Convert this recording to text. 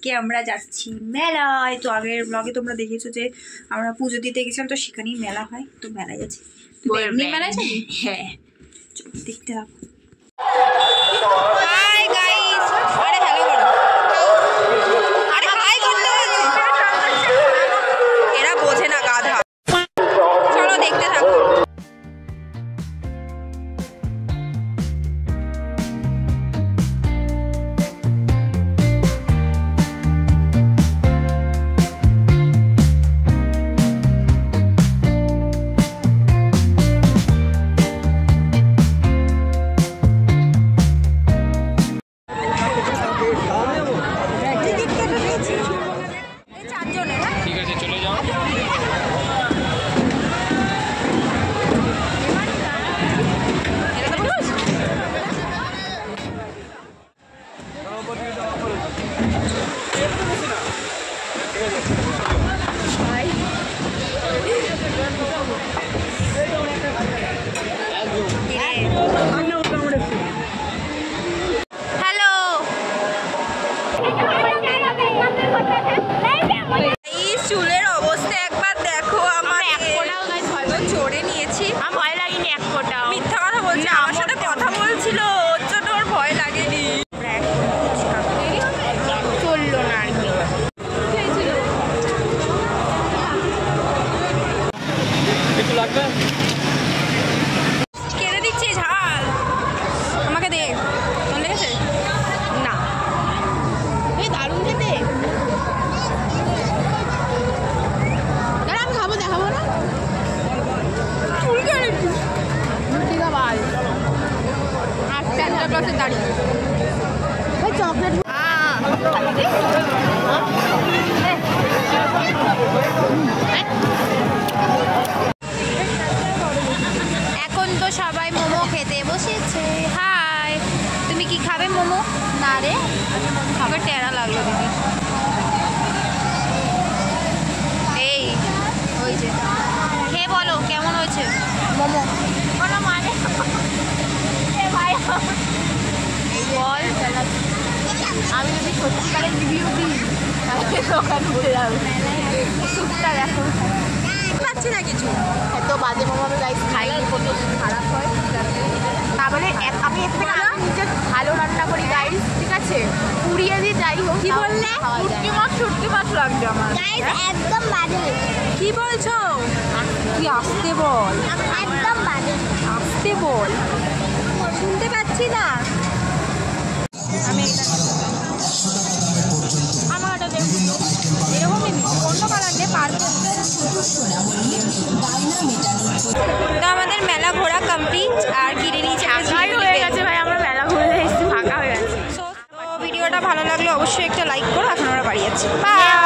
আজকে আমরা যাচ্ছি মেলায়। তো আগের ব্লগে তোমরা দেখেছো যে আমরা পুজো দিতে গেছিলাম, তো সেখানেই মেলা হয়, তো মেলায় যাচ্ছি। মেলায় যাবি? হ্যাঁ, দেখতে থাকো। হাই গাইস, আরে হ্যালো করো, আরে হাই করতে হচ্ছে, এরা বোঝে না গাধা। চলো দেখতে থাকো। চুলের অবস্থা একবার দেখো, আমার চড়ে নিয়েছি, ভয় লাগেনি এক ফোঁটাও। মিথ্যা কথা বলছে, আমার সাথে কথা বলছিল, ওর জন্য ওর ভয় লাগেনি। চললো না আর কি, কেড়ে দিচ্ছি ঝাল, আমাকে দে। তোর লেগেছে না? এই দারুণ খেতে। এখন তো সবাই মোমো খেতে বসেছে। হাই, তুমি কি খাবে মোমো? না রে, খাবার টেরা লাগলো দিদি। এই ওই যে খেয়ে বলো কেমন হয়েছে মোমো। কোনো মানে বল, আমি যদি সত্যিকারের রিভিউ দিই তাহলে দোকান ঘুরে যাবে। সুপটা দেখো, পাচ্ছি না কিছু, এত বাজে মোমো আমি গাইস খাইনি, কত খারাপ হয়। তাহলে আমি এর থেকে নিজে ভালো রান্না করি গাইস, ঠিক আছে? পুড়িয়ে দিয়ে যাই হোক। কি বললে? শুটকি মাছ লাগবে আমার গাইস, একদম বাজে। কি বলছো? তুই আসতে বল, একদম বাজে, আসতে বল, শুনতে পাচ্ছি না আমি। আমার এরকমই অন্য কালার নেই, পারবো। তো আমাদের মেলা ঘোরা কমপ্লিট, আর কিনে নিয়েছে হয়ে গেছে ভাই, আমরা মেলা ঘুরে এসেছি, ফাঁকা হয়ে গেছে। তো ভিডিওটা ভালো লাগলে অবশ্যই একটা লাইক করো। এখন আমরা বাড়ি যাচ্ছি, বাই।